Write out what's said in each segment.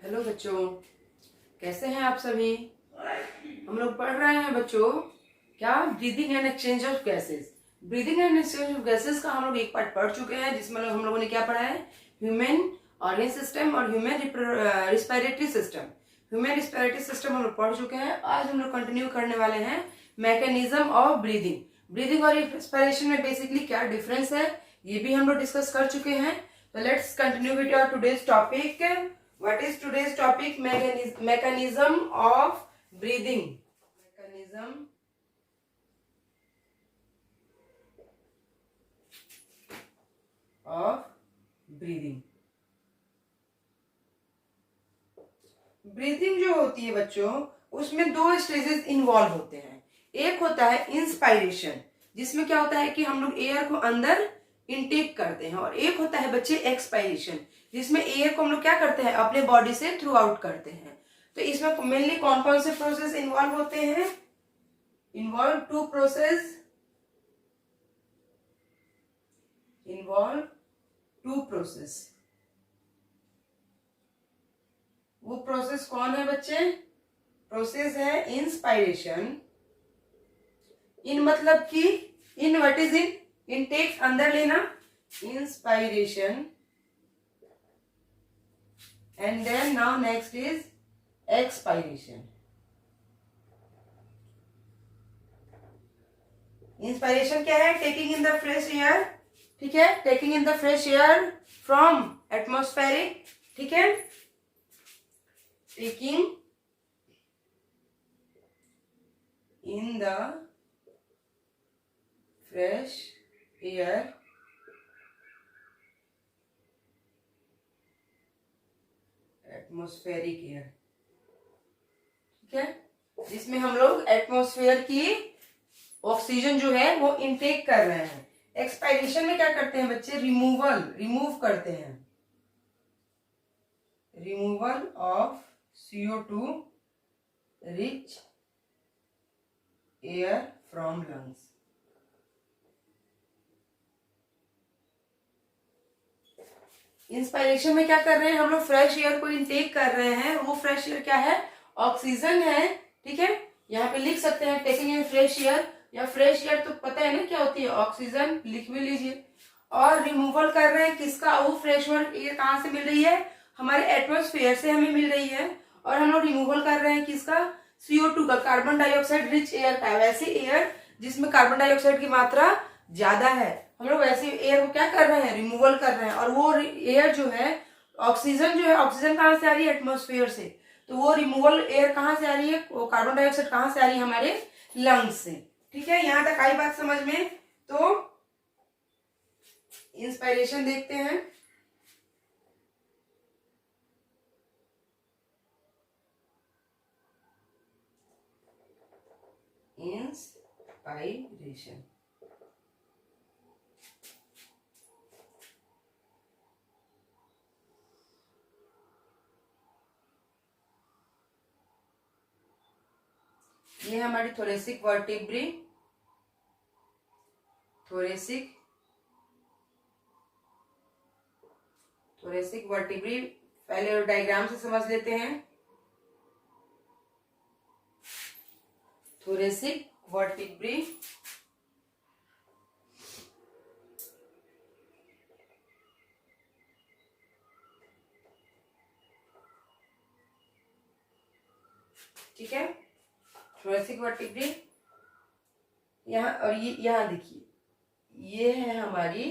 Hello बच्चों, कैसे हैं आप सभी। हम लोग पढ़ रहे हैं बच्चों क्या breathing and exchange of gases. Breathing and exchange of gases का हम लोग एक पार्ट पढ़ चुके हैं, जिसमें हम लोगों ने क्या पढ़ा है, ह्यूमन ऑर्गन सिस्टम और human respiratory system. Human respiratory system हम लोग पढ़ चुके हैं। आज हम लोग कंटिन्यू करने वाले हैं मैकेनिज्म ऑफ ब्रीदिंग। ब्रीदिंग और रेस्पिरेशन में बेसिकली क्या डिफरेंस है, ये भी हम लोग डिस्कस कर चुके हैं। तो let's continue with our today's topic. What is today's topic? Mechanism of breathing. Mechanism of breathing. Breathing जो होती है बच्चों, उसमें दो स्टेजेस इन्वॉल्व होते हैं। एक होता है इंस्पायरेशन, जिसमें क्या होता है कि हम लोग एयर को अंदर इनटेक करते हैं, और एक होता है बच्चे एक्सपायरेशन, जिसमें एयर को हम लोग क्या करते हैं, अपने बॉडी से थ्रू आउट करते हैं। तो इसमें मेनली कौन कौन से प्रोसेस इन्वॉल्व होते हैं? Involve two process, involve two process. वो प्रोसेस कौन है बच्चे? प्रोसेस है इंस्पायरेशन। इन मतलब कि in what is in intake, अंदर लेना, inspiration, and then now next is expiration. Inspiration क्या है? Taking in the fresh air, ठीक है, taking in the fresh air from atmospheric, ठीक है, taking in the fresh air atmospheric air, ठीक है, जिसमें हम लोग एटमॉस्फेयर की ऑक्सीजन जो है वो इनटेक कर रहे हैं। एक्सपायरेशन में क्या करते हैं बच्चे? रिमूव करते हैं, removal of CO2 rich air from lungs. Inspiration में क्या कर रहे हैं हम लोग? फ्रेश एयर को इनटेक कर रहे हैं। वो फ्रेश एयर क्या है? ऑक्सीजन है, ठीक है। यहाँ पे लिख सकते हैं टेकिंग इन फ्रेश एयर, या फ्रेश एयर तो पता है ना क्या होती है, ऑक्सीजन, लिख भी लीजिए। और रिमूवल कर रहे हैं किसका? वो फ्रेश एयर कहाँ से मिल रही है? हमारे एटमॉस्फेयर से हमें मिल रही है। और हम लोग रिमूवल कर रहे हैं किसका? CO2 का, कार्बन डाइऑक्साइड रिच एयर का। वैसे एयर जिसमें कार्बन डाइऑक्साइड की मात्रा ज्यादा है, हम लोग वैसे एयर को क्या कर रहे हैं? रिमूवल कर रहे हैं। और वो एयर जो है, ऑक्सीजन जो है, ऑक्सीजन कहाँ से आ रही है? एटमॉस्फेयर से। तो वो रिमूवल एयर कहाँ से आ रही है? वो कार्बन डाइऑक्साइड कहाँ से आ रही है? हमारे लंग्स से, ठीक है। यहां तक आई बात समझ में? तो इंस्पायरेशन देखते हैं। इंस्पायरेशन, ये हमारी थोरेसिक वर्टिब्री, थोरेसिक वर्टिब्री। पहले डायग्राम से समझ लेते हैं। थोरेसिक वर्टिब्री, ठीक है, थोरेसिक वर्टिब्री यहाँ, और ये यहाँ देखिए, ये है हमारी,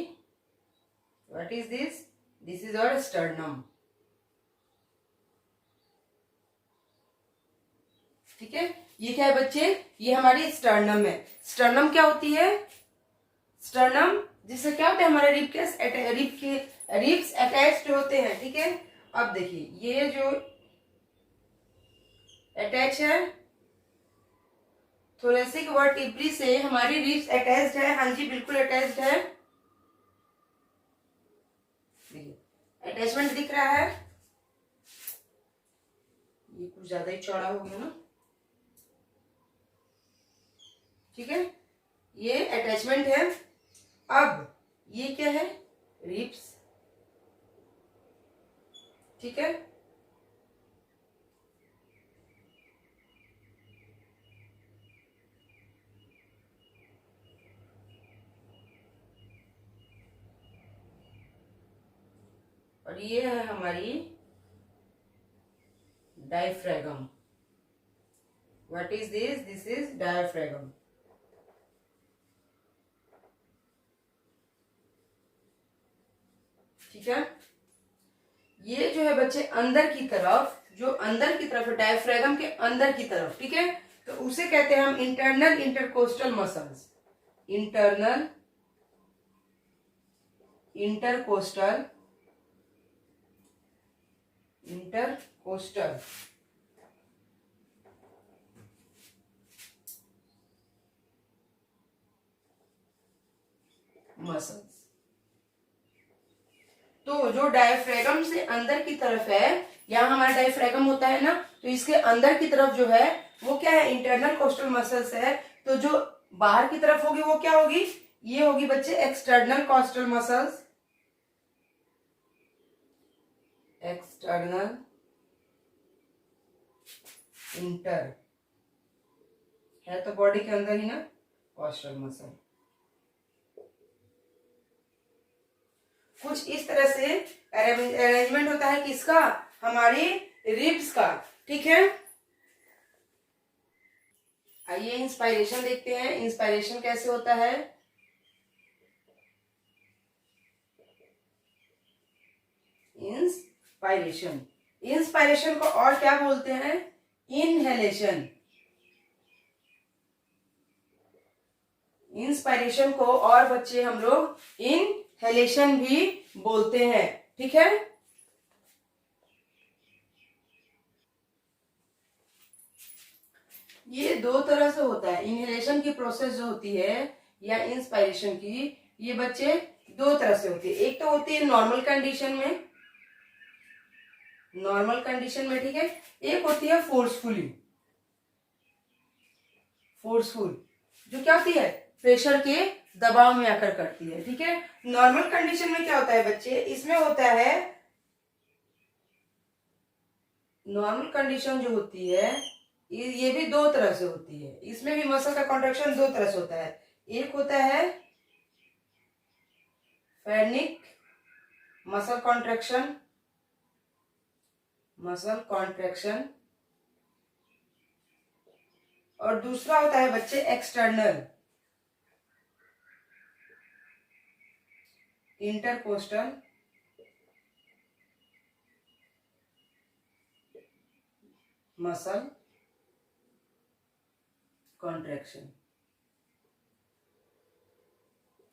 what is this? This is our sternum, ठीक है। ये क्या है बच्चे? ये हमारी स्टर्नम है। स्टर्नम क्या होती है? स्टर्नम जिससे क्या होता है, हमारे रिब्स अटैच्ड होते हैं, ठीक है। अब देखिए, ये जो अटैच है थोरेसिक वर्टिब्री से, हमारी रिब्स अटैच्ड है। हाँ जी, बिल्कुल अटैच्ड है। अटैचमेंट दिख रहा है, ये कुछ ज्यादा ही चौड़ा हो गया ना, ठीक है, ये अटैचमेंट है। अब ये क्या है? रिब्स, ठीक है। और ये है हमारी diaphragm. What is this? This is diaphragm. ठीक है। ये जो है बच्चे अंदर की तरफ, जो अंदर की तरफ है डायफ्रागम के अंदर की तरफ, ठीक है, तो उसे कहते हैं हम internal intercostal muscles. Internal intercostal muscles. तो जो डायफ्रागम से अंदर की तरफ है, यहाँ हमारा डायफ्रागम होता है ना, तो इसके अंदर की तरफ जो है वो क्या है? इंटरनल कोस्टल मसल्स है। तो जो बाहर की तरफ होगी वो क्या होगी? ये होगी बच्चे external coastal muscles. External inter है तो बॉडी के अंदर ही ना, कोस्टल मसल। कुछ इस तरह से अरेंजमेंट होता है किसका? हमारी रिब्स का। ठीक है, आइए इंस्पायरेशन देखते हैं। इंस्पायरेशन कैसे होता है? इंस्पायरेशन को और क्या बोलते हैं? इनहेलेशन। इंस्पायरेशन को और बच्चे हम लोग इनहेलेशन भी बोलते हैं। ठीक है, ये दो तरह से होता है। इनहेलेशन की प्रोसेस जो होती है या इंस्पायरेशन की, ये बच्चे दो तरह से होती है। एक तो होती है नॉर्मल कंडीशन में, ठीक है। एक होती है फोर्सफुल, जो क्या होती है? प्रेशर के दबाव में आकर करती है। ठीक है, नॉर्मल कंडीशन में क्या होता है बच्चे? इसमें होता है, नॉर्मल कंडीशन जो होती है ये भी दो तरह से होती है। इसमें भी मसल का कॉन्ट्रैक्शन दो तरह से होता है। एक होता है फेनिक मसल कॉन्ट्रैक्शन, और दूसरा होता है बच्चे एक्सटर्नल इंटरकोस्टल मसल कॉन्ट्रैक्शन।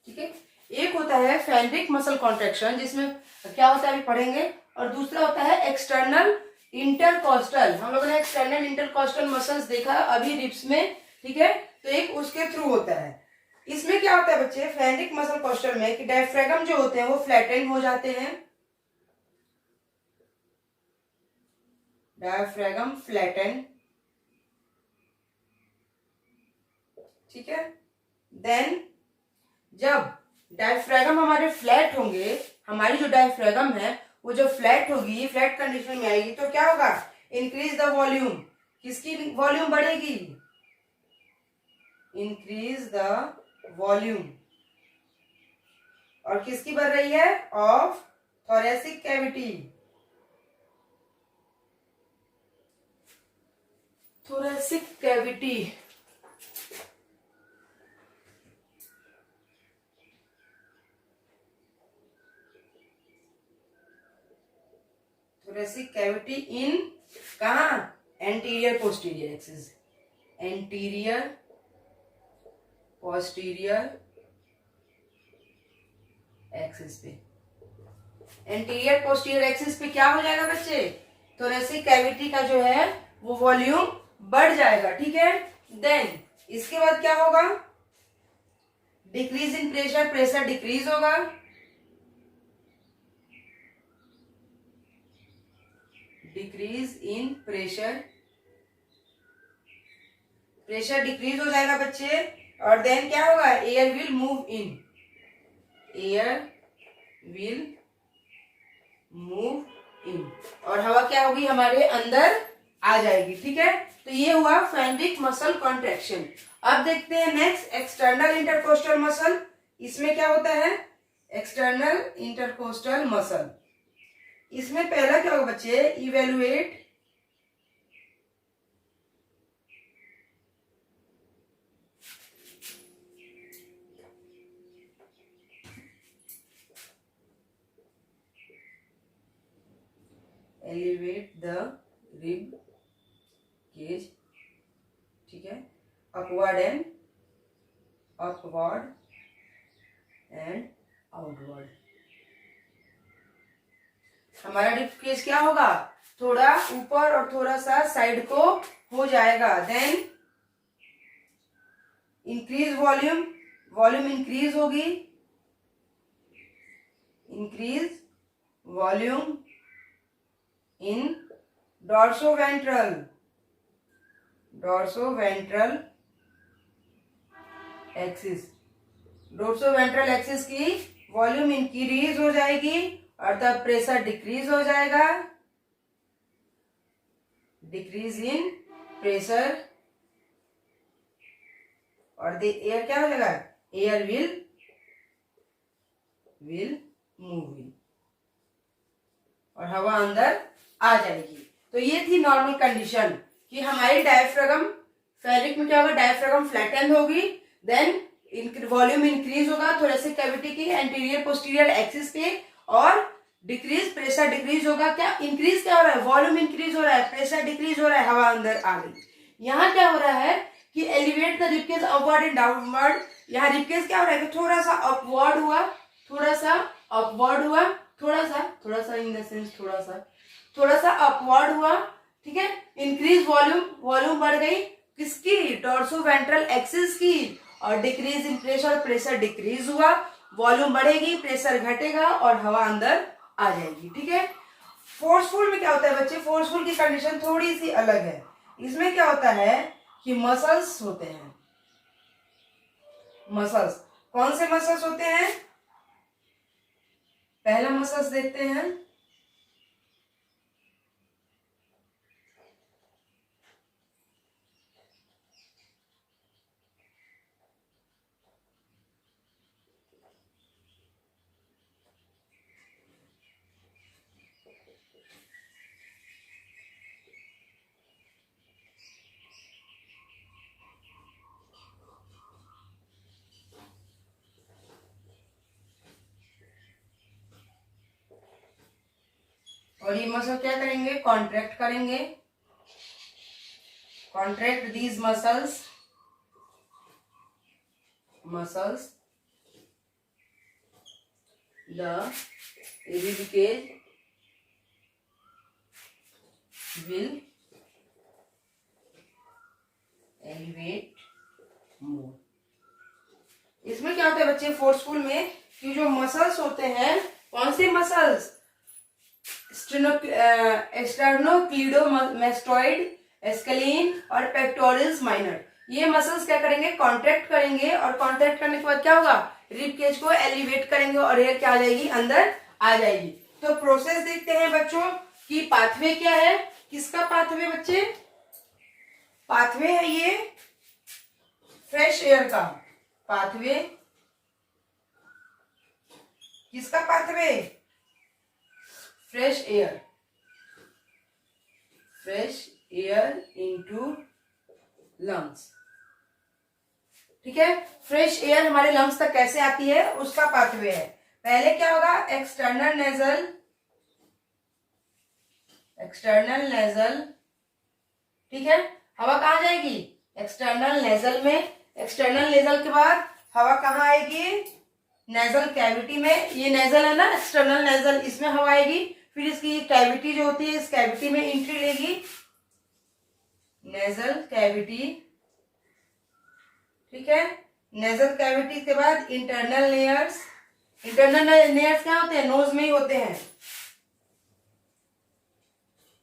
ठीक है, एक होता है फेनरिक मसल कॉन्ट्रैक्शन, जिसमें क्या होता है अभी पढ़ेंगे, और दूसरा होता है एक्सटर्नल इंटरकोस्टल। हम लोगों ने एक्सटर्नल इंटरकोस्टल मसल्स देखा अभी रिब्स में। ठीक है, तो एक उसके थ्रू होता है। इसमें क्या होता है बच्चे? फेनरिक मसल कॉस्टल में कि डायफ्रागम जो होते हैं वो फ्लैटेन हो जाते हैं, डायफ्रागम फ्लैटेन। ठीक है, देन जब डायफ्रागम हमारे फ्लैट होंगे, हमारी जो डायफ्रागम है वो जो फ्लैट होगी, फ्लैट कंडीशन में आएगी, तो क्या होगा? Increase the volume. किसकी वॉल्यूम बढ़ेगी? Increase the volume. और किसकी बढ़ रही है? Of thoracic cavity. Thoracic cavity. Thoracic cavity in कहा? Anterior posterior axis. Anterior posterior axis पे। एंटीरियर पोस्टीरियर एक्सिस पे क्या हो जाएगा बच्चे? थोरेसिक कैविटी का जो है वो वॉल्यूम बढ़ जाएगा। ठीक है, देन इसके बाद क्या होगा? Decrease in pressure, pressure decrease होगा। Decrease in pressure, pressure decrease हो जाएगा बच्चे। और देन क्या होगा? Air will move in, air will move in, और हवा क्या होगी? हमारे अंदर आ जाएगी। ठीक है, तो ये हुआ फेनरिक मसल कॉन्ट्रैक्शन। अब देखते हैं नेक्स्ट एक्सटर्नल इंटरकोस्टल मसल। इसमें क्या होता है? एक्सटर्नल इंटरकोस्टल मसल, इसमें पहला क्या होगा बच्चे, evaluate elevate the rib cage, ठीक है, अपवर्ड एंड आउटवर्ड। हमारा रिब केज क्या होगा, थोड़ा ऊपर और थोड़ा सा साइड को हो जाएगा। Then increase volume, volume increase होगी, increase volume in dorsoventral axis, dorsoventral axis की वॉल्यूम इंक्रीज हो जाएगी और द प्रेशर डिक्रीज हो जाएगा, डिक्रीज इन प्रेशर, और द एयर क्या हो जाएगा, एयर विल मूव इन, और हवा अंदर आ जाएगी। तो ये थी नॉर्मल कंडीशन कि हमारी डायफ्रागम, फेरिक में क्या होगा, डायफ्रागम फ्लैटेंड होगी, देन वॉल्यूम इंक्रीज होगा थोड़े से कैविटी की एंटीरियर पोस्टीरियर एक्सिस पे, और डिक्रीज, प्रेशर डिक्रीज होगा। क्या इंक्रीज क्या हो रहा है, वॉल्यूम इंक्रीज हो रहा है, प्रेशर डिक्रीज हो रहा है, हवा अंदर आ गई। यहाँ क्या हो रहा है कि elevate the ribcage upward and downward, यहाँ रिबकेज क्या हो रहा है कि थोड़ा सा अपवर्ड हुआ, थोड़ा सा अपवर्ड हुआ, थोड़ा सा इन द सेंस थोड़ा सा अपवर्ड हुआ, ठीक है। इंक्रीज वॉल्यूम, वॉल्यूम बढ़ गई किसकी, डॉर्सोवेंट्रल एक्सिस की, और decrease in pressure, pressure decrease हुआ, वॉल्यूम बढ़ेगी, प्रेशर घटेगा और हवा अंदर आ जाएगी, ठीक है। फोर्सफुल में क्या होता है बच्चे, फोर्सफुल की कंडीशन थोड़ी सी अलग है। इसमें क्या होता है कि मसल्स होते हैं, मसल्स, कौन से मसल्स होते हैं, पहला मसल्स देखते हैं, और ये मसल क्या करेंगे, कॉन्ट्रैक्ट करेंगे, contract these muscles the rib cage will elevate more। इसमें क्या होता है बच्चे फोर्सफुल में कि जो मसल्स होते हैं, कौन से मसल्स, स्टेर्नोक्लीडोमास्टोइड, एस्केलिन और पेक्टोरल्स माइनर, ये मसल्स क्या करेंगे, कॉन्ट्रैक्ट करेंगे, और कॉन्ट्रैक्ट करने के बाद क्या होगा, रिब केज को एलिवेट करेंगे और एयर क्या आ जाएगी, अंदर आ जाएगी। तो प्रोसेस देखते हैं बच्चों कि पाथवे क्या है, किसका पाथवे बच्चे, पाथवे है ये फ्रेश एयर का पाथवे, किसका pathway, fresh air into lungs, ठीक है। फ्रेश एयर हमारे लंग्स तक कैसे आती है, उसका पाथवे है। पहले क्या होगा, एक्सटर्नल नेजल, ठीक है, हवा कहाँ जाएगी, एक्सटर्नल नेजल में, एक्सटर्नल नेजल के बाद हवा कहाँ आएगी, नेजल कैविटी में, ये नेजल है ना, एक्सटर्नल नेजल, इसमें हवा आएगी, फिर इसकी कैविटी जो होती है, इस कैविटी में एंट्री लेगी, नेजल कैविटी, ठीक है। नेजल कैविटी के बाद इंटरनल लेयर्स, इंटरनल लेयर्स क्या होते हैं, नोज में ही होते हैं,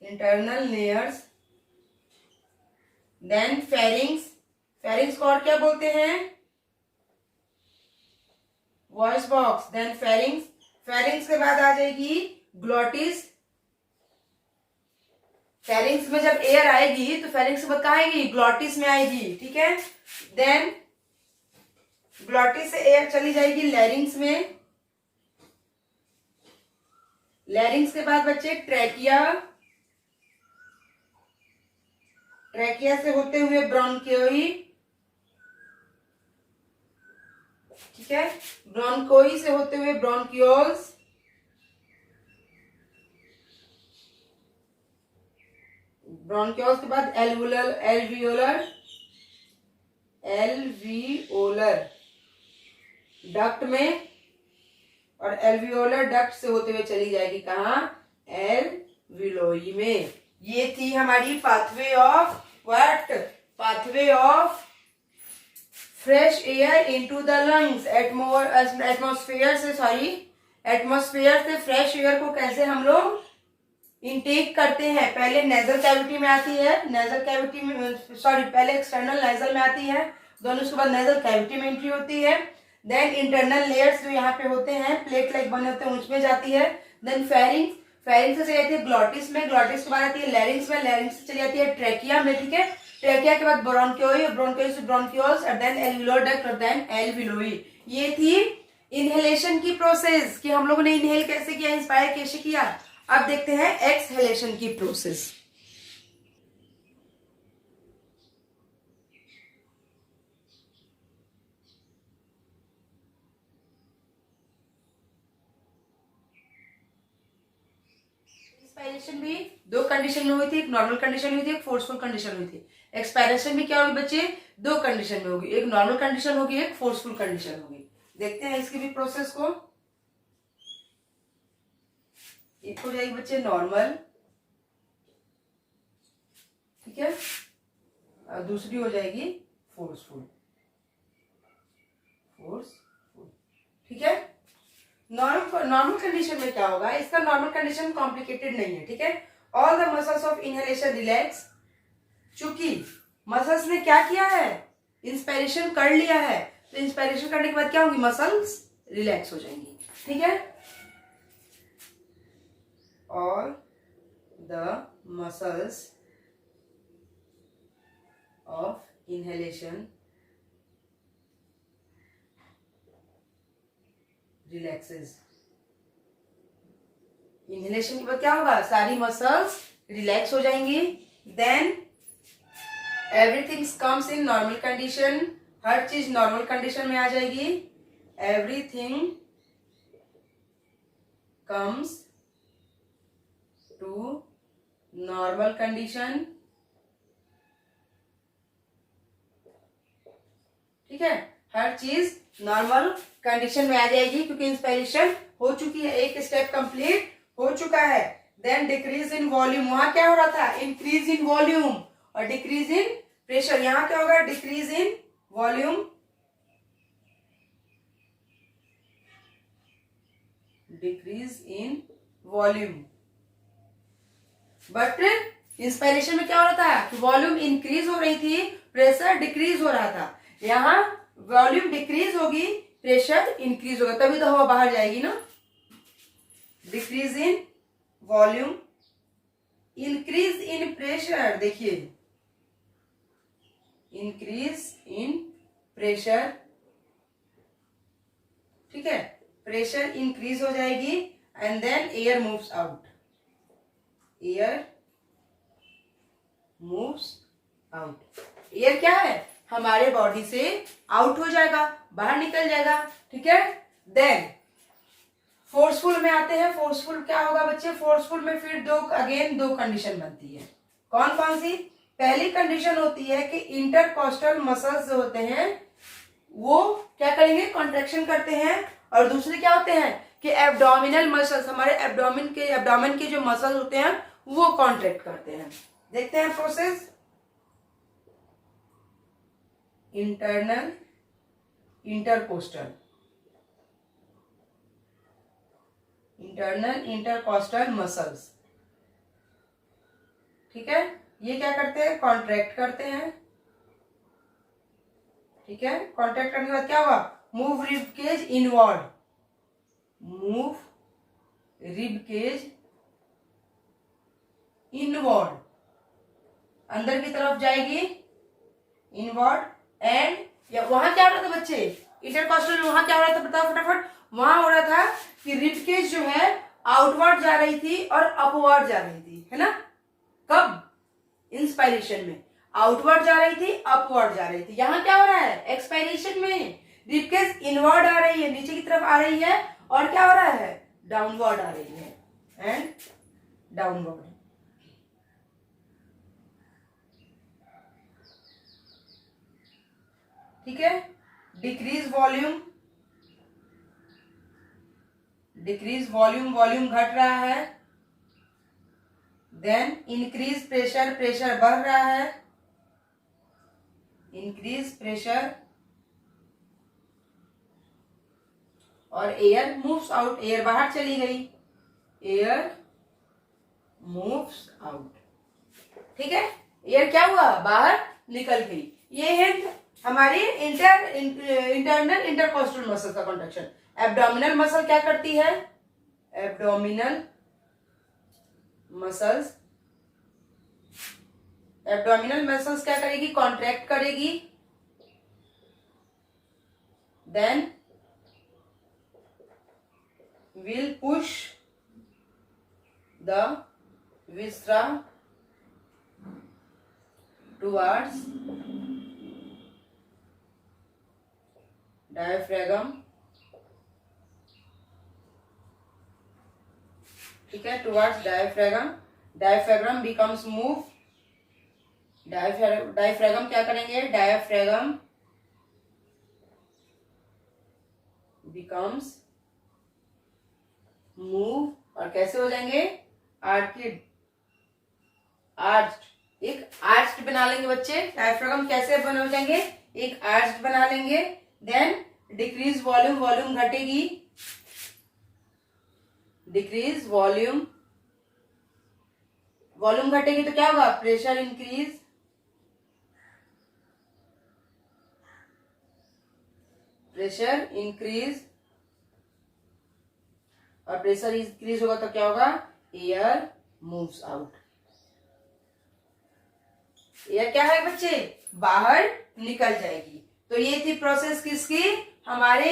internal layers, then pharynx, pharynx को और क्या बोलते हैं, voice box, then pharynx, pharynx के बाद आ जाएगी ग्लॉटिस, फेरिंग्स में जब एयर आएगी तो फेरिंग्स के बाद कहाँ आएगी, ग्लॉटिस में आएगी, ठीक है। देन ग्लॉटिस से एयर चली जाएगी लैरिंग्स में, लैरिंग्स के बाद बच्चे ट्रैकिया, ट्रैकिया से होते हुए ब्रोंकियोई, ठीक है, ब्रोंकोई से होते हुए ब्रोंकियोल्स, ब्रोंकियोल्स के बाद एल्वुलर, एल्वियोलर, एल्वियोलर डक्ट में, और एल्वियोलर डक्ट से होते हुए चली जाएगी कहाँ, एल्विलोई में। ये थी हमारी pathway of what, pathway of fresh air into the lungs. Atmosphere से, सॉरी, एटमॉस्फेयर से फ्रेश एयर को कैसे हम लोग इनटेक करते हैं। पहले नेजल कैविटी में आती है, नेजल कैविटी में, सॉरी, पहले एक्सटर्नल नेजल में आती है दोनों, उसके बाद नेजल कैविटी में एंट्री होती है, देन इंटरनल लेयर्स जो यहाँ पे होते हैं प्लेट लाइक बने होते हैं उसमें जाती है, देन फेरिंग्स, फेरिंग्स से चली जाती है ग्लॉटिस में, ग्लॉटिस के बाद आती है लैरिंग्स में, लैरिंग्स से चली जाती है ट्रैकिया में, ठीक है, ट्रैकिया के बाद ब्रोंकियोई, ब्रोंकियोई से ब्रोंकियोल्स, और देन एल्वियोलर डक्ट, और देन एल्विलोई। ये थी इनहेलेशन की प्रोसेस कि हम लोगों ने इनहेल कैसे किया, इंस्पायर कैसे किया। अब देखते हैं एक्सहेलेशन की प्रोसेस। एक्सपायरेशन भी दो कंडीशन में हुई थी, एक नॉर्मल कंडीशन हुई थी, एक फोर्सफुल कंडीशन हुई थी। एक्सपायरेशन भी क्या होगी बच्चे, दो कंडीशन में होगी, एक नॉर्मल कंडीशन होगी, एक फोर्सफुल कंडीशन होगी। देखते हैं इसकी भी प्रोसेस को। एक हो जाएगी बच्चे नॉर्मल, ठीक है, और दूसरी हो जाएगी फोर्सफुल, फोर्सफुल, ठीक है। नॉर्मल कंडीशन में क्या होगा, इसका नॉर्मल कंडीशन कॉम्प्लिकेटेड नहीं है, ठीक है। All the muscles of inhalation relax, चूंकि मसल्स ने क्या किया है, इंस्पायरेशन कर लिया है, तो इंस्पायरेशन करने के बाद क्या होंगी, मसल्स रिलैक्स हो जाएंगी, ठीक है। All the muscles of inhalation relaxes. Inhalation के बाद क्या होगा, सारी मसल्स रिलैक्स हो जाएंगी, then everything comes in normal condition, हर चीज नॉर्मल कंडीशन में आ जाएगी, everything comes to normal condition, ठीक है, हर चीज नॉर्मल कंडीशन में आ जाएगी क्योंकि इंस्पायरेशन हो चुकी है, एक स्टेप कंप्लीट हो चुका है। देन डिक्रीज इन वॉल्यूम, वहां क्या हो रहा था, इंक्रीज इन वॉल्यूम, और डिक्रीज इन प्रेशर, यहां क्या होगा, decrease in volume, decrease in volume. But inspiration में क्या हो रहा था कि वॉल्यूम इंक्रीज हो रही थी, प्रेशर डिक्रीज हो रहा था। यहां वॉल्यूम डिक्रीज होगी, प्रेशर इंक्रीज होगा, तभी तो हवा बाहर जाएगी ना। Decrease in volume, increase in pressure, देखिए इंक्रीज इन प्रेशर, ठीक है, प्रेशर इंक्रीज हो जाएगी, and then air moves out, air moves out. Air क्या है, हमारे बॉडी से आउट हो जाएगा, बाहर निकल जाएगा, ठीक है। देन फोर्सफुल में आते हैं, फोर्सफुल क्या होगा बच्चे, फोर्सफुल में फिर दो कंडीशन बनती है, कौन कौन सी। पहली कंडीशन होती है कि इंटरकॉस्टल मसल्स जो होते हैं वो क्या करेंगे, कॉन्ट्रेक्शन करते हैं, और दूसरे क्या होते हैं कि एब्डोमिनल मसल्स, हमारे एब्डोमेन के जो मसल्स होते हैं वो कॉन्ट्रैक्ट करते हैं। देखते हैं process. Internal intercostal, internal intercostal muscles, ठीक है, ये क्या करते हैं, कॉन्ट्रैक्ट करते हैं, ठीक है। कॉन्ट्रैक्ट करने के बाद क्या होगा, move rib cage inward, move rib cage inward, अंदर की तरफ जाएगी, इनवर्ड, एंड वहां क्या हो रहा था बच्चे, इंटरकॉस्टल में वहां क्या हो रहा था, बताओ फटाफट। वहां हो रहा था कि रिब केज जो है आउटवर्ड जा रही थी और अपवर्ड जा रही थी, है ना। कब? इंस्पायरेशन में आउटवर्ड जा रही थी, अपवर्ड जा रही थी। यहां क्या हो रहा है? एक्सपायरेशन में ब्रीफकेस इनवर्ड आ रही है, नीचे की तरफ आ रही है, और क्या हो रहा है? डाउनवर्ड आ रही है एंड डाउनवर्ड। ठीक है। Decrease volume, decrease volume, volume घट रहा है। देन इंक्रीज प्रेशर, प्रेशर बढ़ रहा है। इंक्रीज प्रेशर और एयर मूव्स आउट, एयर बाहर चली गई, एयर मूव्स आउट। ठीक है, एयर क्या हुआ? बाहर निकल गई। ये है हमारी इंटरनल इंटरकोस्टल मसल का कॉन्ट्रैक्शन। एब्डोमिनल मसल क्या करती है? एब्डोमिनल मसल्स, एब्डोमिनल मसल्स क्या करेगी? कॉन्ट्रैक्ट करेगी। Then will push the viscera towards diaphragm। ठीक है, towards diaphragm। diaphragm becomes move। diaphragm क्या करेंगे? diaphragm becomes मूव, और कैसे हो जाएंगे? Orchid, arched. एक आर्च्ड बना लेंगे बच्चे। डायफ्रागम कैसे बन हो जाएंगे? एक आर्च्ड बना लेंगे। देन डिक्रीज वॉल्यूम, वॉल्यूम घटेगी। डिक्रीज वॉल्यूम, वॉल्यूम घटेगी तो क्या होगा? प्रेशर इंक्रीज, प्रेशर इंक्रीज, और प्रेशर इंक्रीज होगा तो क्या होगा? Air moves out. एयर क्या है बच्चे? बाहर निकल जाएगी। तो ये थी प्रोसेस किसकी? हमारे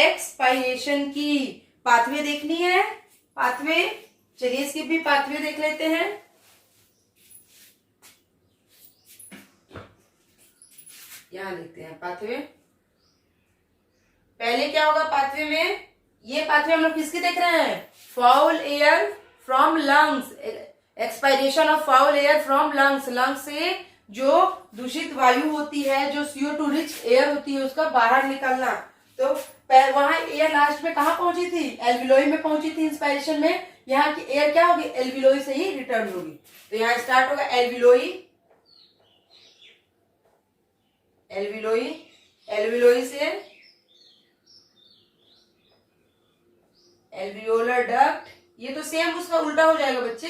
एक्सपायरेशन की। पाथवे देखनी है, पाथवे। चलिए इसकी भी पाथवे देख लेते हैं। यहां देखते हैं पाथवे। पहले क्या होगा पाथवे में? ये पाथवे हम लोग किसकी देख रहे हैं? Foul air from lungs, expiration of foul air from lungs. Lungs से जो दूषित वायु होती है, जो CO2 रिच एयर होती है, उसका बाहर निकलना। तो वहां एयर लास्ट में कहां पहुंची थी? एल्विलोई में पहुंची थी इंस्पायरेशन में। यहाँ की एयर क्या होगी? एल्विलोई से ही रिटर्न होगी। तो यहाँ स्टार्ट होगा एल्विलोई, एल्विलोई, एल्विलोई से एल्वियोलर डक्ट, ये तो सेम उसका उल्टा हो जाएगा बच्चे।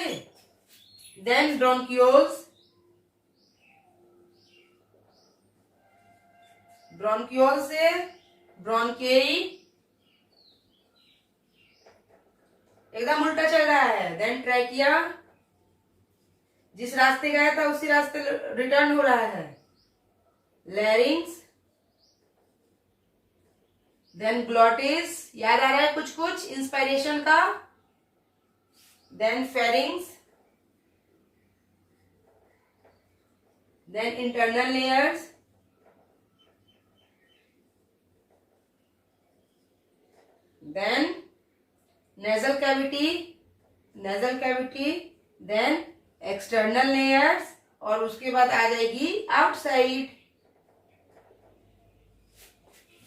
देन ब्रोंकियोल्स, ब्रोंकियोल से ब्रोंकेई, एकदम उल्टा चल रहा है। देन ट्रैकिया, जिस रास्ते गया था उसी रास्ते रिटर्न हो रहा है। लैरिंग्स, देन ग्लॉटिस, याद आ रहा है कुछ कुछ इंस्पायरेशन का। Then pharynx, then internal layers, then nasal cavity, nasal cavity, then external layers, और उसके बाद आ जाएगी आउटसाइड।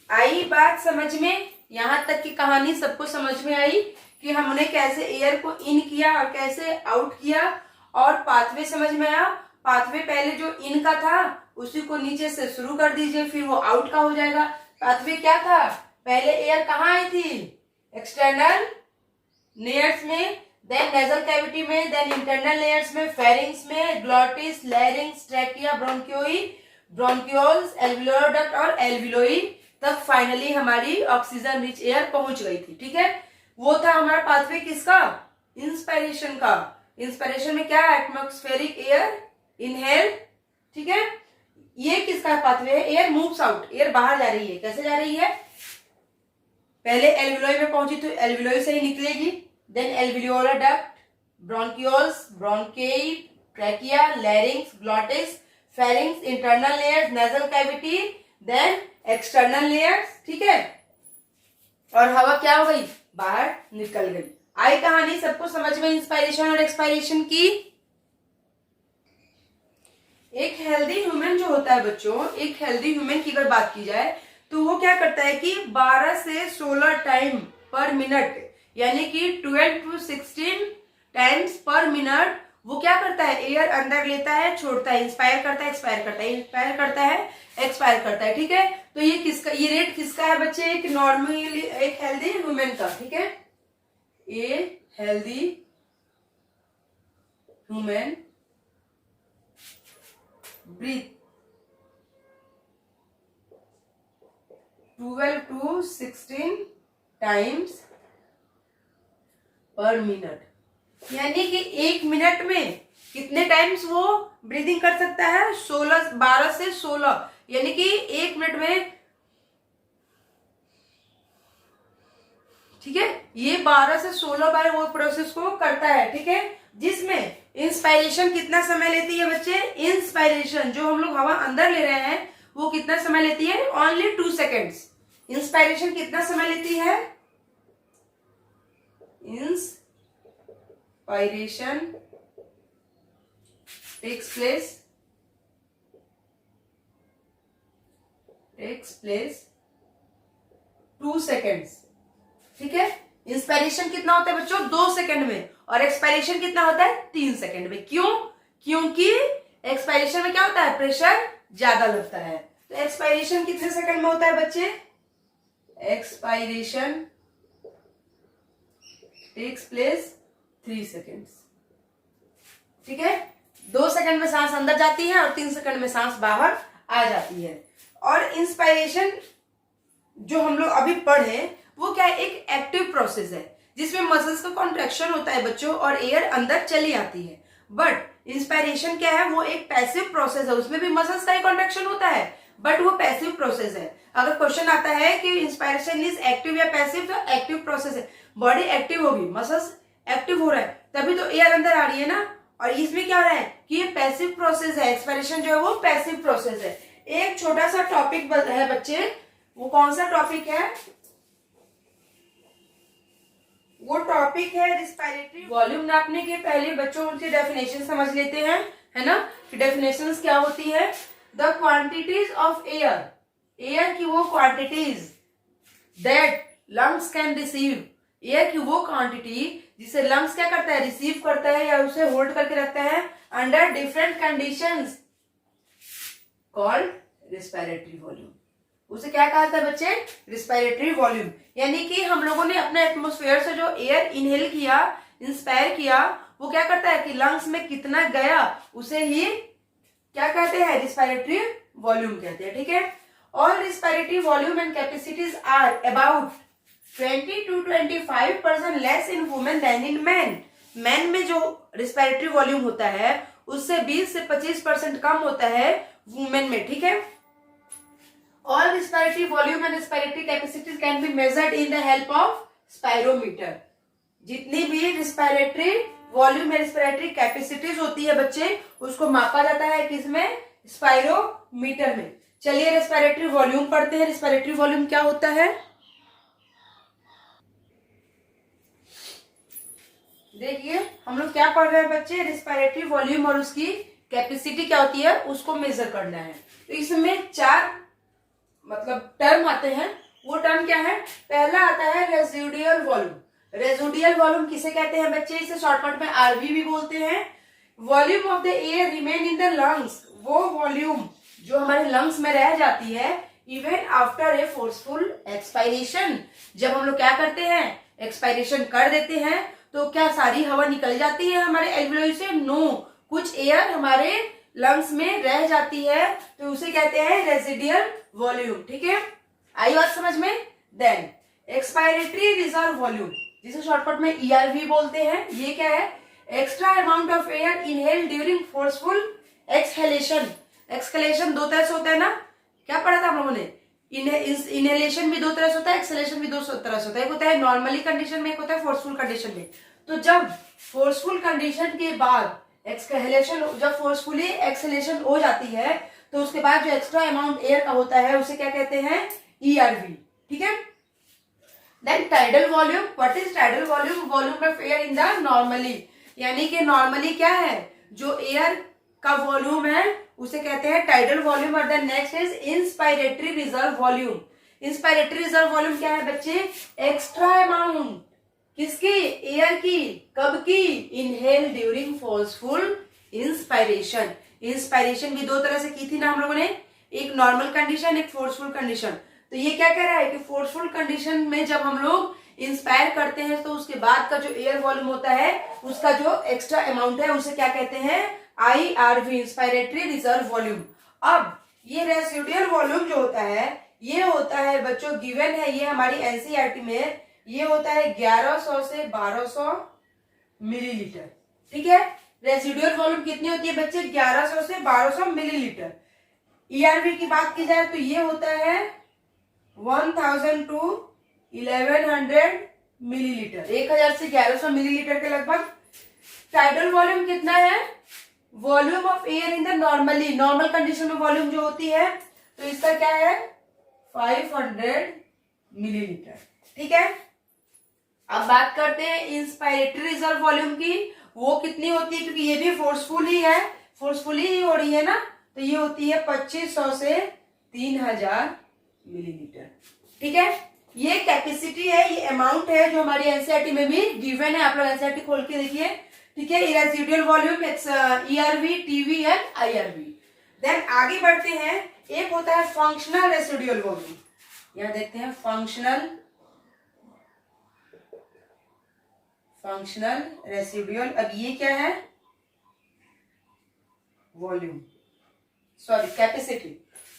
आई बात समझ में? यहां तक की कहानी सबको समझ में आई कि हमने कैसे एयर को इन किया और कैसे आउट किया, और पाथवे समझ में आया। पाथवे पहले जो इन का था उसी को नीचे से शुरू कर दीजिए, फिर वो आउट का हो जाएगा। पाथवे क्या था? पहले एयर कहाँ आई थी? एक्सटर्नल लेयर्स में, देन नेजल कैविटी में, देन इंटरनल लेयर्स में, फेरिंग्स में, glottis, larynx, trachea, bronchi, bronchioles, alveolar duct और एल्विलोई, तब फाइनली हमारी ऑक्सीजन रिच एयर पहुंच गई थी। ठीक है, वो था हमारा पाथवे किसका? इंस्पायरेशन का। इंस्पायरेशन में क्या? Atmospheric air inhale. ठीक है, ये किसका पाथवे है? एयर मूव्स आउट, एयर बाहर जा रही है। कैसे जा रही है? पहले एल्विलोई में पहुंची तो एल्विलोई से ही निकलेगी, then alveolar duct, bronchioles, bronchi, trachea, larynx, glottis, pharynx, internal layers, nasal cavity, then external layers, ठीक है। और हवा क्या हो गई, बाहर निकल गई। आई कहानी सबको समझ में इंस्पायरेशन और एक्सपायरेशन की। एक हेल्दी ह्यूमन जो होता है बच्चों, एक हेल्दी ह्यूमन की अगर बात की जाए तो वो क्या करता है कि 12 से 16 टाइम पर मिनट, यानी कि 12 to 16 टाइम्स पर मिनट वो क्या करता है, एयर अंदर लेता है, छोड़ता है, इंस्पायर करता है, एक्सपायर करता है, इंस्पायर करता है, एक्सपायर करता है, ठीक है। तो ये किसका, ये रेट किसका है बच्चे, एक नॉर्मली एक हेल्दी ह्यूमन का, ठीक है। A healthy human breath 12 to 16 times per minute, यानी कि एक मिनट में कितने टाइम्स वो ब्रीदिंग कर सकता है, 12 से 16, यानी कि एक मिनट में, ठीक है। ये 12 से 16 बार वो प्रोसेस को करता है, ठीक है, जिसमें इंस्पायरेशन कितना समय लेती है बच्चे, इंस्पायरेशन जो हम लोग हवा अंदर ले रहे हैं वो कितना समय लेती है, ओनली 2 सेकेंड्स। इंस्पायरेशन कितना समय लेती है, इंस्पायरेशन टेक्स प्लेस 2 सेकेंड्स, ठीक है। इंस्पायरेशन कितना होता है बच्चों, 2 सेकेंड में, और एक्सपायरेशन कितना होता है, 3 सेकेंड में। क्यों, क्योंकि एक्सपायरेशन में क्या होता है, प्रेशर ज्यादा लगता है। तो एक्सपायरेशन कितने सेकंड में होता है बच्चे, एक्सपायरेशन टेक्स प्लेस 3 सेकेंड्स, ठीक है। 2 सेकंड में सांस अंदर जाती है और 3 सेकंड में सांस बाहर आ जाती है। और इंस्पायरेशन जो हम लोग अभी पढ़े वो क्या है, एक एक्टिव प्रोसेस है जिसमें मसल्स का कॉन्ट्रैक्शन होता है बच्चों और एयर अंदर चली आती है। बट इंस्पायरेशन क्या है, वो एक पैसिव प्रोसेस है, उसमें भी मसल्स का ही कॉन्ट्रैक्शन होता है बट वो पैसिव प्रोसेस है। अगर क्वेश्चन आता है कि इंस्पायरेशन इज एक्टिव या पैसिव, तो एक्टिव प्रोसेस है। बॉडी एक्टिव होगी, मसल्स एक्टिव हो रहा है तभी तो एयर अंदर आ रही है ना। और इसमें क्या हो रहा है कि ये पैसिव प्रोसेस है, एक्सपायरेशन जो है वो पैसिव प्रोसेस है। एक छोटा सा टॉपिक है बच्चे, वो कौन सा टॉपिक है, वो टॉपिक है रिस्पायरेटरी वॉल्यूम। नापने के पहले बच्चों उनकी डेफिनेशन समझ लेते हैं, है ना, कि डेफिनेशंस क्या होती है। The quantities of air, air की वो quantities that lungs can receive, air की वो क्वांटिटी जिसे लंग्स क्या करता है, रिसीव करता है या उसे होल्ड करके रखता है under different conditions, called respiratory volume. उसे क्या कहा था बच्चे, रिस्पायरेटरी वॉल्यूम। यानी कि हम लोगों ने अपने एटमॉस्फेयर से जो एयर इनहेल किया, इंस्पायर किया, वो क्या करता है कि लंग्स में कितना गया उसे ही क्या कहते हैं, रिस्पायरेटरी वॉल्यूम कहते हैं, ठीक है। All respiratory volume and capacities are about 20 to 25% less in women than in man. Man में जो रिस्पायरेटरी वॉल्यूम होता है उससे 20 से 25% कम होता है वुमेन में, ठीक है। All respiratory volume and respiratory capacities can be measured in the help of spirometer। जितनी भी रिस्पायरेटरी वॉल्यूम या रिस्पायरेटरी कैपेसिटीज होती है बच्चे, उसको मापा जाता है किसमें, स्पायरोमीटर में। चलिए रिस्पायरेटरी वॉल्यूम पढ़ते हैं। रिस्पायरेटरी वॉल्यूम क्या होता है, देखिए हम लोग क्या पढ़ रहे हैं बच्चे, रिस्पायरेटरी वॉल्यूम और उसकी कैपेसिटी क्या होती है उसको मेजर करना है। तो इसमें 4 मतलब टर्म आते हैं। वो टर्म क्या है, पहला आता है रेजिडुअल वॉल्यूम। रेजिडुअल वॉल्यूम किसे कहते हैं बच्चे, इसे शॉर्टकट में आरवी भी बोलते हैं। Volume of the air remain in the lungs, वो वॉल्यूम जो हमारे लंग्स में रह जाती है even after a forceful expiration. जब हम लोग क्या करते हैं, एक्सपायरेशन कर देते हैं तो क्या सारी हवा निकल जाती है हमारे एल्वियोली से, नो, कुछ एयर हमारे लंग्स में रह जाती है तो उसे कहते हैं रेजिडुअल वॉल्यूम, ठीक है। आई बात समझ में। देन एक्सपायरेटरी रिजर्व वॉल्यूम जिसे शॉर्टकट में ईआरवी बोलते हैं, ये क्या है, extra amount of air inhale during forceful exhalation. Exhalation 2 तरह से होता है ना, क्या पढ़ा था हम लोगों ने, इनहेलेशन भी दो तरह से होता है, एक्सहेलेशन भी दो तरह से होता है। एक होता है नॉर्मली कंडीशन में, एक होता है फोर्सफुल कंडीशन में। तो जब फोर्सफुल कंडीशन के बाद एक्सहेलेशन, जब फोर्सफुली एक्सहेलेशन हो जाती है तो उसके बाद जो एक्स्ट्रा अमाउंट एयर का होता है उसे क्या कहते हैं, ERV। ठीक है। Then tidal volume, what is tidal volume? Volume of air in the normally, यानी कि नॉर्मली क्या है, जो एयर का वॉल्यूम है उसे कहते हैं टाइडल वॉल्यूम। और the next is inspiratory reserve volume. Inspiratory reserve volume क्या है बच्चे? एक्स्ट्रा अमाउंट किसकी? एयर की। कब की? Inhale during forceful inspiration. Inspiration भी दो तरह से की थी ना हम लोगों ने, एक नॉर्मल कंडीशन, एक फोर्सफुल कंडीशन। तो ये क्या कह रहा है कि फोर्सफुल कंडीशन में जब हम लोग इंस्पायर करते हैं तो उसके बाद का जो एयर वॉल्यूम होता है उसका जो एक्स्ट्रा अमाउंट है उसे क्या कहते हैं? IRV, inspiratory reserve volume. अब ये रेसिडुअल वॉल्यूम जो होता है ये होता है बच्चों, गिवन है ये हमारी एनसीईआरटी में, ये होता है 1100 से 1200 मिलीलीटर। ठीक है। रेसिडुअल वॉल्यूम कितनी होती है बच्चे? 1100 से 1200 मिलीलीटर। ERV की बात की जाए तो ये होता है 1000 to 1100 मिलीलीटर, 1000 से 1100 मिलीलीटर के लगभग। टाइडल वॉल्यूम कितना है? Volume of air in the normally, normal condition में वॉल्यूम जो होती है तो इसका क्या है? 500 मिलीलीटर। ठीक है। अब बात करते हैं इंस्पायरेटरी रिजर्व वॉल्यूम की। वो कितनी होती है? क्योंकि ये भी फोर्सफुल ही है, फोर्सफुली ही हो रही है ना, तो ये होती है 2500 से 3000 मिलीलीटर। ठीक है। ये कैपेसिटी है, ये अमाउंट है जो हमारी एनसीईआरटी में भी गिवन है। आप लोग एनसीईआरटी खोल के देखिए। ठीक है। Residual volume, ERV, TV and IRV। Then आगे बढ़ते हैं, एक होता है फंक्शनल रेसिडुअल वॉल्यूम। यहां देखते हैं फंक्शनल रेसिडुअल। अब ये क्या है? Volume, sorry capacity.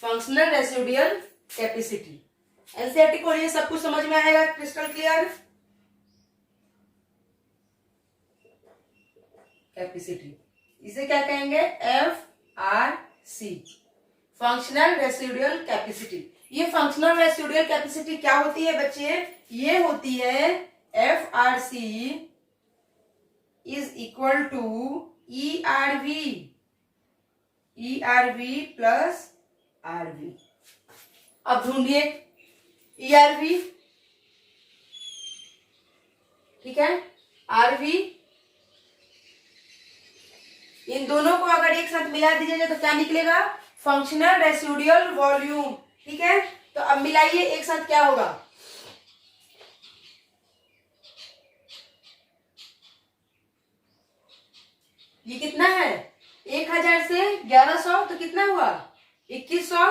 Functional residual capacity. NCERT खोलिए, सब कुछ समझ में आएगा, क्रिस्टल क्लियर। कैपेसिटी, इसे क्या कहेंगे? FRC, functional residual capacity. ये फंक्शनल रेसिडुअल कैपेसिटी क्या होती है बच्चे? ये होती है FRC is equal to ERV plus RV। अब ढूंढिए ERV, ठीक है, RV। इन दोनों को अगर एक साथ मिला दीजिएगा तो क्या निकलेगा? Functional residual volume. ठीक है। तो अब मिलाइए एक साथ, क्या होगा? ये कितना है? 1000 से 1100 तो कितना हुआ? 2100,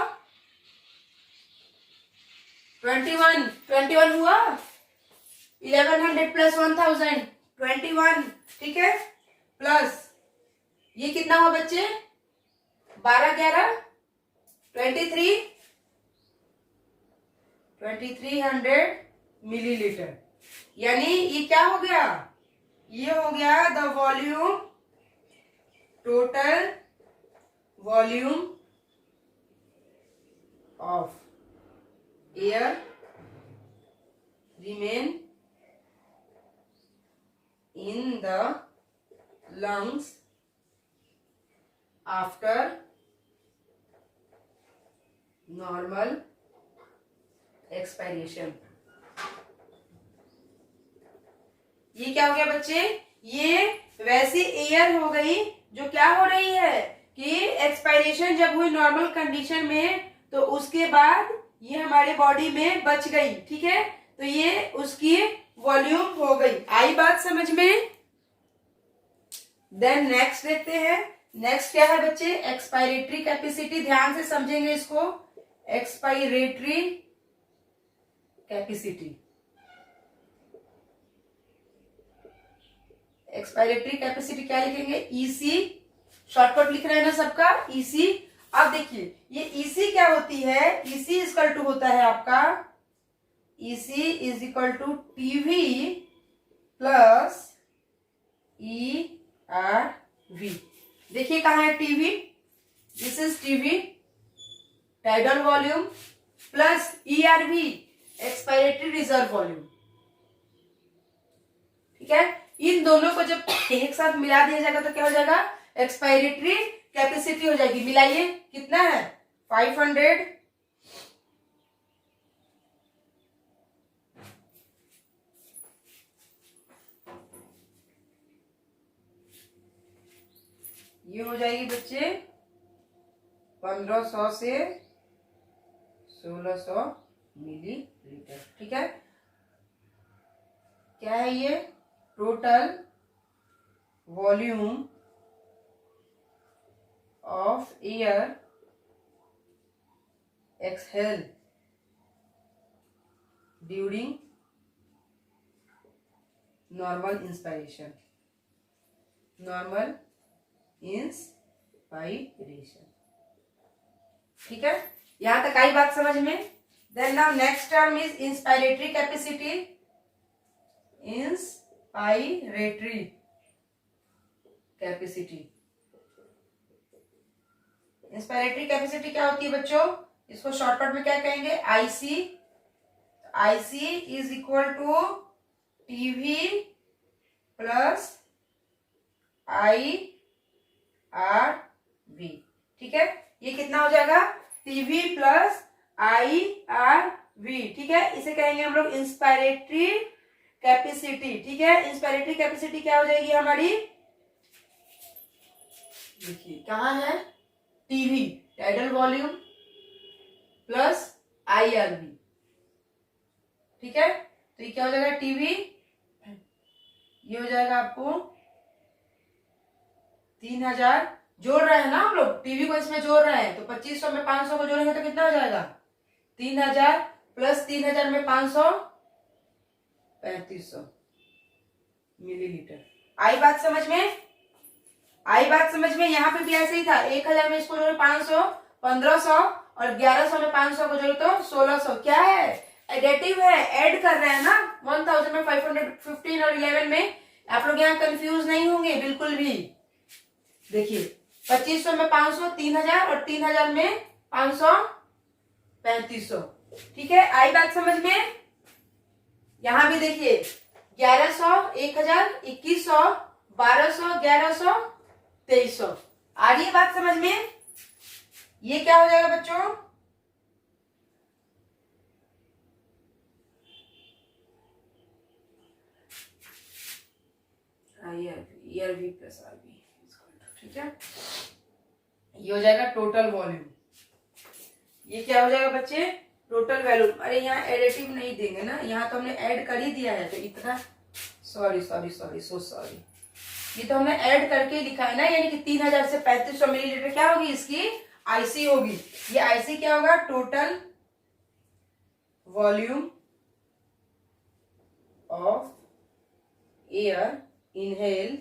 21 हुआ। 1100 प्लस 1000, 21। ठीक है। प्लस ये कितना हुआ बच्चे? 12 11 23, 2300 मिलीलीटर। यानी ये क्या हो गया? ये हो गया the volume, total volume of air remain in the lungs after normal expiration. ये क्या हो गया बच्चे? ये वैसी एयर हो गई जो क्या हो रही है कि एक्सपायरेशन जब हुई नॉर्मल कंडीशन में तो उसके बाद ये हमारे बॉडी में बच गई। ठीक है। तो ये उसकी वॉल्यूम हो गई। आई बात समझ में? देन नेक्स्ट देखते हैं। नेक्स्ट क्या है बच्चे? Expiratory capacity. ध्यान से समझेंगे इसको। एक्सपायरेटरी कैपेसिटी, एक्सपायरेटरी कैपेसिटी क्या लिखेंगे? EC, शॉर्टकट लिख रहे हैं ना सबका, EC। अब देखिए ये EC क्या होती है? EC इक्वल टू होता है आपका, EC is equal to TV plus ERV। देखिए कहाँ है TV? This is TV, tidal volume, plus ERV expiratory reserve volume. ठीक है, इन दोनों को जब एक साथ मिला दिया जाएगा तो क्या हो जाएगा, एक्सपायरेटरी कैपेसिटी हो जाएगी। मिलाइए, कितना है 500, ये हो जाएगी बच्चे 1500 से 1600 मिलीलीटर। ठीक है, क्या है ये, total volume of air exhale during normal inspiration, normal inspiration. ठीक है, यहां तक आई बात समझ में। Then now next term is inspiratory capacity. Inspiratory capacity, inspiratory capacity क्या होती है बच्चों, इसको शॉर्टकट में क्या कहेंगे, IC. IC is equal to TV plus I R V. ठीक है, ये कितना हो जाएगा, TV plus I R V. ठीक है, इसे कहेंगे हम लोग इंस्पायरेटरी कैपेसिटी। ठीक है, इंस्पायरेटरी कैपेसिटी क्या हो जाएगी हमारी, देखिए कहाँ है, TV tidal volume plus IRV। ठीक है, तो ये क्या हो जाएगा, टीवी, ये हो जाएगा आपको 3000, जोड़ रहे हैं ना हम लोग, टीवी को इसमें जोड़ रहे हैं, तो 2500 में 500 को जोड़ेंगे तो कितना हो जाएगा, 3000 प्लस 3000 में 500, 3500 मिलीलीटर। आई बात समझ में, आई बात समझ में। यहाँ पे भी ऐसे ही था, 1000 में इसको जोड़े 500, 1500 और 1100 में 500 को जोड़े तो 1600। क्या है, एडिटिव है, ऐड कर रहे हैं ना। 1000 में 515 और 11 में आप लोग यहाँ कंफ्यूज नहीं होंगे बिल्कुल भी। देखिए 2500 में 500, 3000 और 3000 में 500, 3500। ठीक है, आई बात समझ में। यहां भी देखिए 1100, 1000, 2100, 1200, 1100, 2300। आ रही है बात समझ में। ये क्या हो जाएगा बच्चों, ERV प्लस RV। ठीक है, ये हो जाएगा टोटल वॉल्यूम। ये क्या हो जाएगा बच्चे, टोटल वॉल्यूम। अरे यहाँ एडिटिव नहीं देंगे ना, यहाँ तो हमने ऐड कर ही दिया है, तो इतना सॉरी सो सॉरी, ये तो हमने ऐड करके लिखा है ना, यानी कि 3000 से 3500 मिलीलीटर क्या होगी, इसकी आईसी होगी। ये आईसी क्या होगा, total volume of air inhaled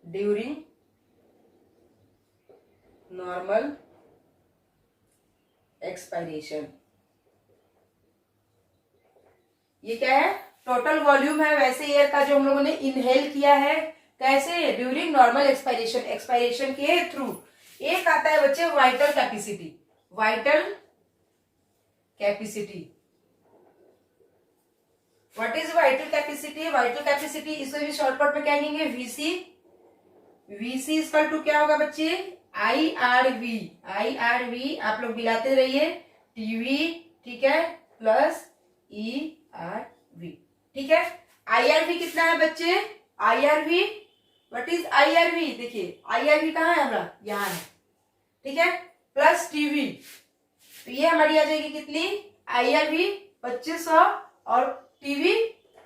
during normal expiration. ये क्या है, टोटल वॉल्यूम है वैसे एयर का जो हम लोगों ने इनहेल किया है, कैसे, ड्यूरिंग नॉर्मल एक्सपायरेशन, एक्सपायरेशन के थ्रू। एक आता है बच्चे vital capacity, vital capacity. What is vital capacity, vital capacity इसे भी शॉर्टकट में क्या कहेंगे, वीसी। वीसी इक्वल टू क्या होगा बच्चे, IRV। IRV आप लोग मिलाते रहिए, टीवी, ठीक है, प्लस ERV। ठीक है, IRV कितना है बच्चे, IRV, व्हाट इज IRV, देखिए IRV कहाँ है हमारा, यहाँ है। ठीक है, प्लस टीवी, तो ये हमारी आ जाएगी कितनी, IRV 2500 और टीवी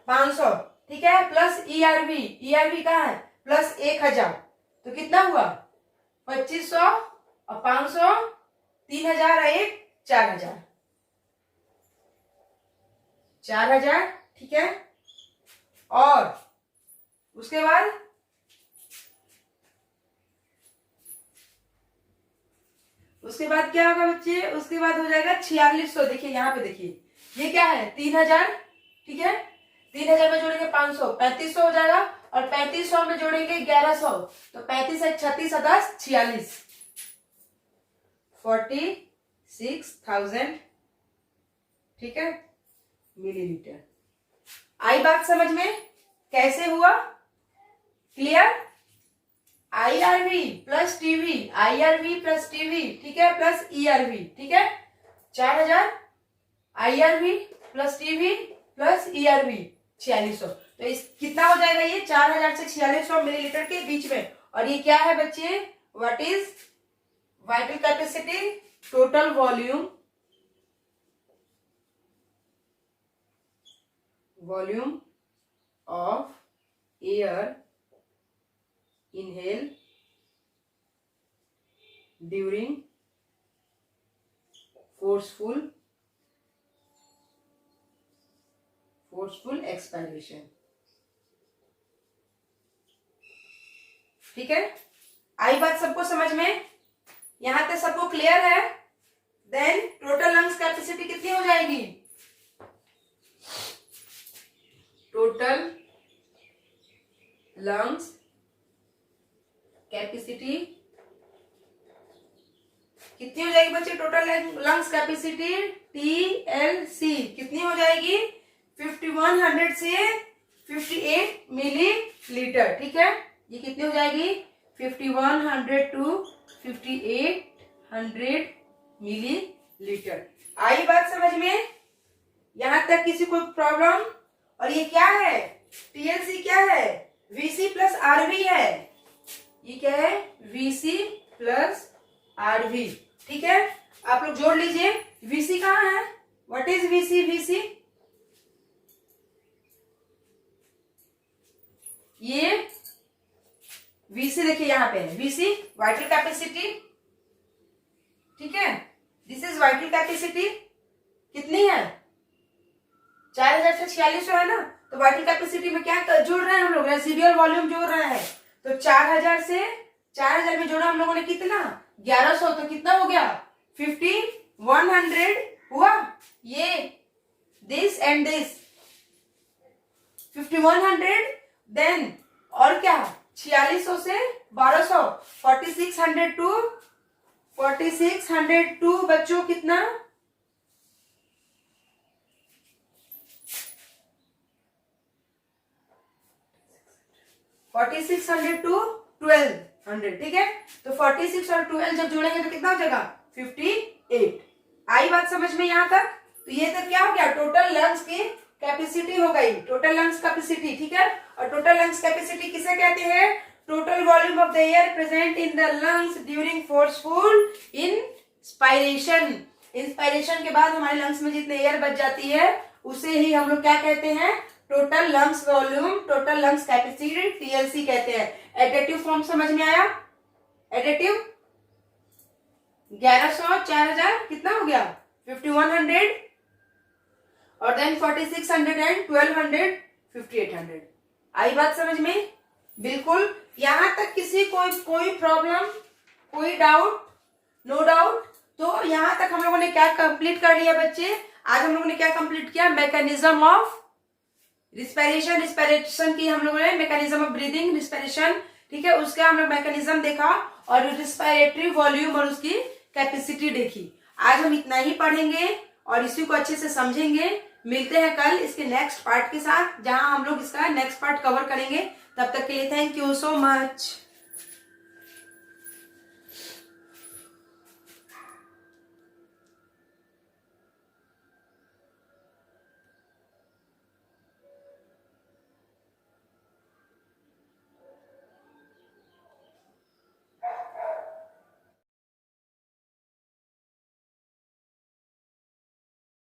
500। ठीक है, प्लस ERV, ERV कहाँ है, प्लस 1000, तो कितना हुआ 2500 और 500, 3000 और 1, 4000, 4000। ठीक है, और उसके बाद क्या होगा बच्चे, उसके बाद हो जाएगा 4600। देखिए यहाँ पे देखिए, ये क्या है 3000। ठीक है, 3000 में जोड़ेंगे 500, 3500 हो जाएगा, और 3500 में जोड़ेंगे 1100, तो 35 है 36 10 46, 40 6000, ठीक है, मिलीलीटर। आई बात समझ में? कैसे हुआ? Clear? IRV plus TV, IRV plus TV, ठीक है, प्लस ERV, ठीक है, 4000 IRV plus TV plus ERV 4600। तो इस कितना हो जाएगा ये? 4000 से 4600 मिलीलीटर के बीच में। और ये क्या है बच्चे? What is vital capacity? Total volume of air inhale during forceful expiration, ठीक है। आई बात सबको समझ में? यहां तक सबको क्लियर है? देन टोटल लंग्स कैपेसिटी कितनी हो जाएगी? टोटल लंग्स कैपेसिटी कितनी हो जाएगी बच्चे? टोटल लंग्स कैपेसिटी TLC कितनी हो जाएगी? 5100 से 58 मिलीलीटर, ठीक है। ये कितनी हो जाएगी? 5100 टू 5800 मिलीलीटर। आई बात समझ में? यहां तक किसी को प्रॉब्लम? और ये क्या है? TLC क्या है? VC प्लस RV है। ये क्या है? VC प्लस RV, ठीक है। आप लोग जोड़ लीजिए। VC कहाँ है? What is VC? VC ये VC देखिए यहां पे है। VC वाइटल कैपेसिटी, ठीक है। दिस इज वाइटल कैपेसिटी कितनी है? 4000 से 4600 है ना। तो वाइटल कैपेसिटी में क्या जोड़ रहे हैं हम लोग? रेसिडुअल वॉल्यूम जोड़ रहे हैं। तो 4000 से 4000 में जोड़ा हम लोगों ने कितना? 1100। तो कितना हो गया? 5100 हुआ। ये दिस एंड दिस 5100। देन और क्या? 4600 से 1200, 4600 बच्चों कितना? 4600 टू 1200, ठीक है। तो 46 और 12 जब जोड़ेंगे तो कितना हो जाएगा? 58। आई बात समझ में यहां तक? तो ये तक क्या हो गया? टोटल लंग्स की कैपेसिटी हो गई, टोटल लंग्स कैपेसिटी, ठीक है। और टोटल लंग्स कैपेसिटी किसे कहते हैं? Total volume of the air present in the lungs during forceful inspiration. Inspiration के बाद हमारे लंग्स में जितने एयर बच जाती है उसे ही हम लोग क्या कहते हैं? Total lungs volume, total lungs capacity, TLC कहते हैं। एडेटिव फॉर्म समझ में आया? एडेटिव 1100, 4000 कितना हो गया? 5100 और देन 4600 एंड 1200, 5800। आई बात समझ में? बिल्कुल। यहां तक किसी कोई प्रॉब्लम, कोई डाउट? No doubt. तो यहां तक हम लोगों ने क्या कंप्लीट कर लिया बच्चे? आज हम लोगों ने क्या कंप्लीट किया? मैकेनिज्म ऑफ रिस्पिरेशन, रिस्पिरेशन की हम लोगों ने मैकेनिज्म ऑफ ब्रीदिंग, रिस्पिरेशन, ठीक है, उसका हम लोग मैकेनिज्म देखा और रिस्पिरेटरी वॉल्यूम और उसकी कैपेसिटी देखी। आज हम इतना ही पढ़ेंगे और इसी को अच्छे से समझेंगे। मिलते हैं कल इसके नेक्स्ट पार्ट के साथ, जहां हम लोग इसका नेक्स्ट पार्ट कवर करेंगे। तब तक के लिए थैंक यू सो मच।